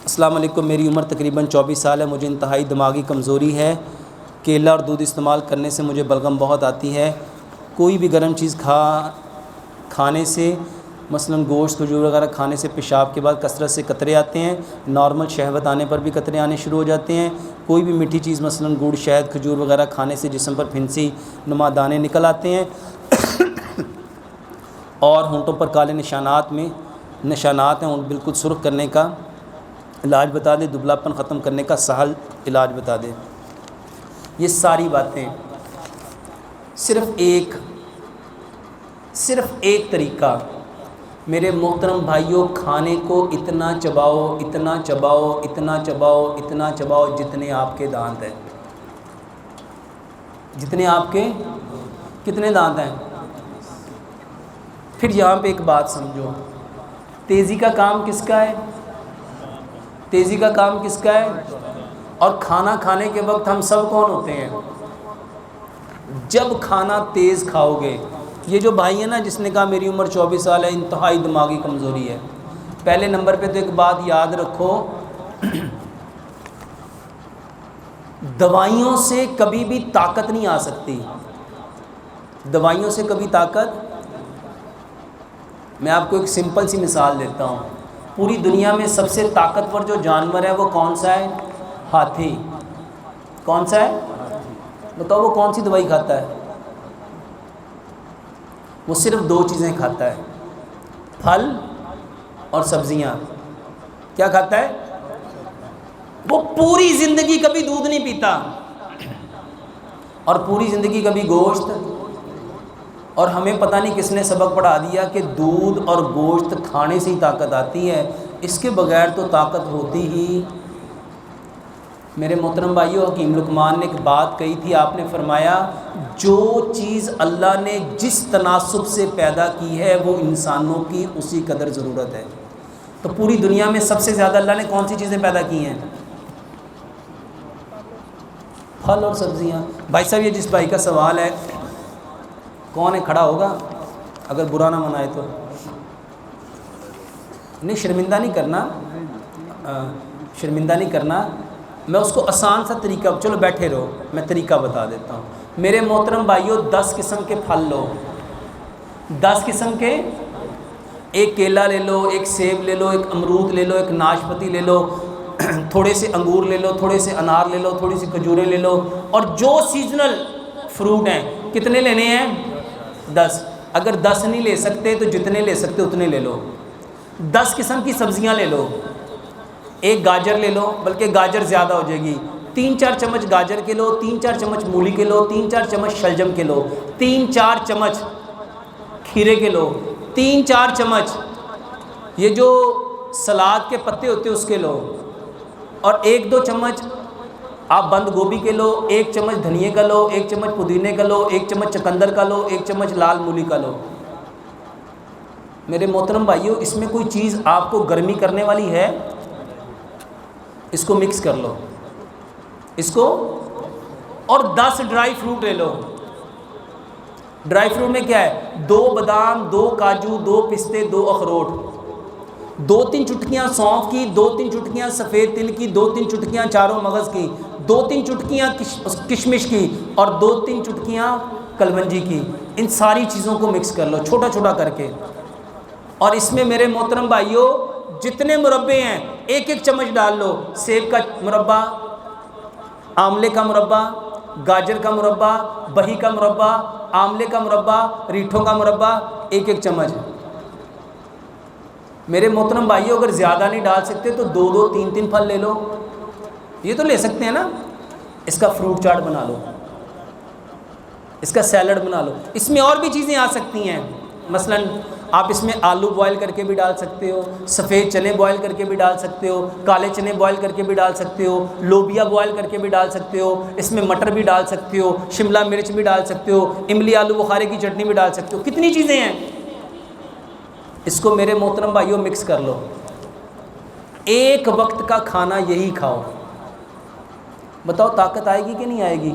السلام علیکم، میری عمر تقریباً 24 سال ہے، مجھے انتہائی دماغی کمزوری ہے۔ کیلا اور دودھ استعمال کرنے سے مجھے بلغم بہت آتی ہے۔ کوئی بھی گرم چیز کھانے سے، مثلاً گوشت کھجور وغیرہ کھانے سے پیشاب کے بعد کثرت سے قطرے آتے ہیں۔ نارمل شہوت آنے پر بھی قطرے آنے شروع ہو جاتے ہیں۔ کوئی بھی میٹھی چیز مثلاً گڑ، شہد، کھجور وغیرہ کھانے سے جسم پر پھنسی نما دانے نکل آتے ہیں اور ہونٹوں پر کالے نشانات ہیں، ان بالکل سرخ کرنے کا علاج بتا دے، دبلاپن ختم کرنے کا سہل علاج بتا دے۔ یہ ساری باتیں صرف ایک طریقہ، میرے محترم بھائیوں، کھانے کو اتنا چباؤ، اتنا چباؤ، اتنا چباؤ، اتنا چباؤ جتنے آپ کے دانت ہیں۔ جتنے آپ کے کتنے دانت ہیں؟ پھر یہاں پہ ایک بات سمجھو، تیزی کا کام کس کا ہے؟ تیزی کا کام کس کا ہے؟ اور کھانا کھانے کے وقت ہم سب کون ہوتے ہیں؟ جب کھانا تیز کھاؤ گے، یہ جو بھائی ہے نا جس نے کہا میری عمر 24 سال ہے، انتہائی دماغی کمزوری ہے، پہلے نمبر پہ تو ایک بات یاد رکھو، دوائیوں سے کبھی بھی طاقت نہیں آ سکتی۔ دوائیوں سے کبھی طاقت، میں آپ کو ایک سمپل سی مثال دیتا ہوں۔ پوری دنیا میں سب سے طاقتور جو جانور ہے وہ کون سا ہے؟ ہاتھی۔ کون سا ہے؟ بتاؤ وہ کون سی دوائی کھاتا ہے؟ وہ صرف 2 چیزیں کھاتا ہے، پھل اور سبزیاں۔ کیا کھاتا ہے؟ وہ پوری زندگی کبھی دودھ نہیں پیتا، اور پوری زندگی کبھی گوشت، اور ہمیں پتہ نہیں کس نے سبق پڑھا دیا کہ دودھ اور گوشت کھانے سے ہی طاقت آتی ہے، اس کے بغیر تو طاقت ہوتی ہی۔ میرے محترم بھائیو، حکیم لقمان نے ایک بات کہی تھی، آپ نے فرمایا جو چیز اللہ نے جس تناسب سے پیدا کی ہے وہ انسانوں کی اسی قدر ضرورت ہے۔ تو پوری دنیا میں سب سے زیادہ اللہ نے کون سی چیزیں پیدا کی ہیں؟ پھل اور سبزیاں۔ بھائی صاحب، یہ جس بھائی کا سوال ہے کون ہے؟ کھڑا ہوگا اگر برا نہ منائے تو۔ نہیں، شرمندہ نہیں کرنا، شرمندہ نہیں کرنا، میں اس کو آسان سا طریقہ، چلو بیٹھے رہو، میں طریقہ بتا دیتا ہوں۔ میرے محترم بھائیوں، 10 قسم کے پھل لو، 10 قسم کے، ایک کیلا لے لو، ایک سیب لے لو، ایک امرود لے لو، ایک ناشپتی لے لو، تھوڑے سے انگور لے لو، تھوڑے سے انار لے لو، تھوڑی سی کھجوریں لے لو، اور جو سیزنل فروٹ ہیں کتنے لینے ہیں؟ 10۔ اگر 10 نہیں لے سکتے تو جتنے لے سکتے اتنے لے لو۔ 10 قسم کی سبزیاں لے لو، ایک گاجر لے لو، بلکہ گاجر زیادہ ہو جائے گی، 3-4 چمچ گاجر کے لو، 3-4 چمچ مولی کے لو، 3-4 چمچ شلجم کے لو، 3-4 چمچ کھیرے کے لو، 3-4 چمچ یہ جو سلاد کے پتے ہوتے ہیں اس کے لو، اور 1-2 چمچ آپ بند گوبھی کے لو، 1 چمچ دھنیے کا لو، 1 چمچ پودینے کا لو، 1 چمچ چقندر کا لو، 1 چمچ لال مولی کا لو۔ میرے محترم بھائیوں، اس میں کوئی چیز آپ کو گرمی کرنے والی ہے؟ اس کو مکس کر لو، اس کو، اور 10 ڈرائی فروٹ لے لو۔ ڈرائی فروٹ میں کیا ہے؟ 2 بادام، 2 کاجو، 2 پستے، 2 اخروٹ، 2-3 چٹکیاں سونف کی، 2-3 چٹکیاں سفید تل کی، 2-3 چٹکیاں چاروں مغز کی، 2-3 چٹکیاں کشمش کی، اور 2-3 چٹکیاں کلونجی کی۔ ان ساری چیزوں کو مکس کر لو چھوٹا چھوٹا کر کے، اور اس میں میرے محترم بھائیوں جتنے مربے ہیں 1-1 چمچ ڈال لو۔ سیب کا مربع، آملے کا مربع، گاجر کا مربع، بہی کا مربع، آملے کا مربع، ریٹھوں کا مربع، 1-1 چمچ۔ میرے محترم بھائیوں، اگر زیادہ نہیں ڈال سکتے تو 2-2 3-3 پھل لے لو، یہ تو لے سکتے ہیں نا۔ اس کا فروٹ چاٹ بنا لو، اس کا سیلڈ بنا لو۔ اس میں اور بھی چیزیں آ سکتی ہیں، مثلا آپ اس میں آلو بوائل کر کے بھی ڈال سکتے ہو، سفید چنے بوائل کر کے بھی ڈال سکتے ہو، کالے چنے بوائل کر کے بھی ڈال سکتے ہو، لوبیا بوائل کر کے بھی ڈال سکتے ہو، اس میں مٹر بھی ڈال سکتے ہو، شملہ مرچ بھی ڈال سکتے ہو، املی آلو بخارے کی چٹنی بھی ڈال سکتے ہو، کتنی چیزیں ہیں۔ اس کو میرے محترم بھائیوں مکس کر لو، ایک وقت کا کھانا یہی کھاؤ، بتاؤ طاقت آئے گی کہ نہیں آئے گی؟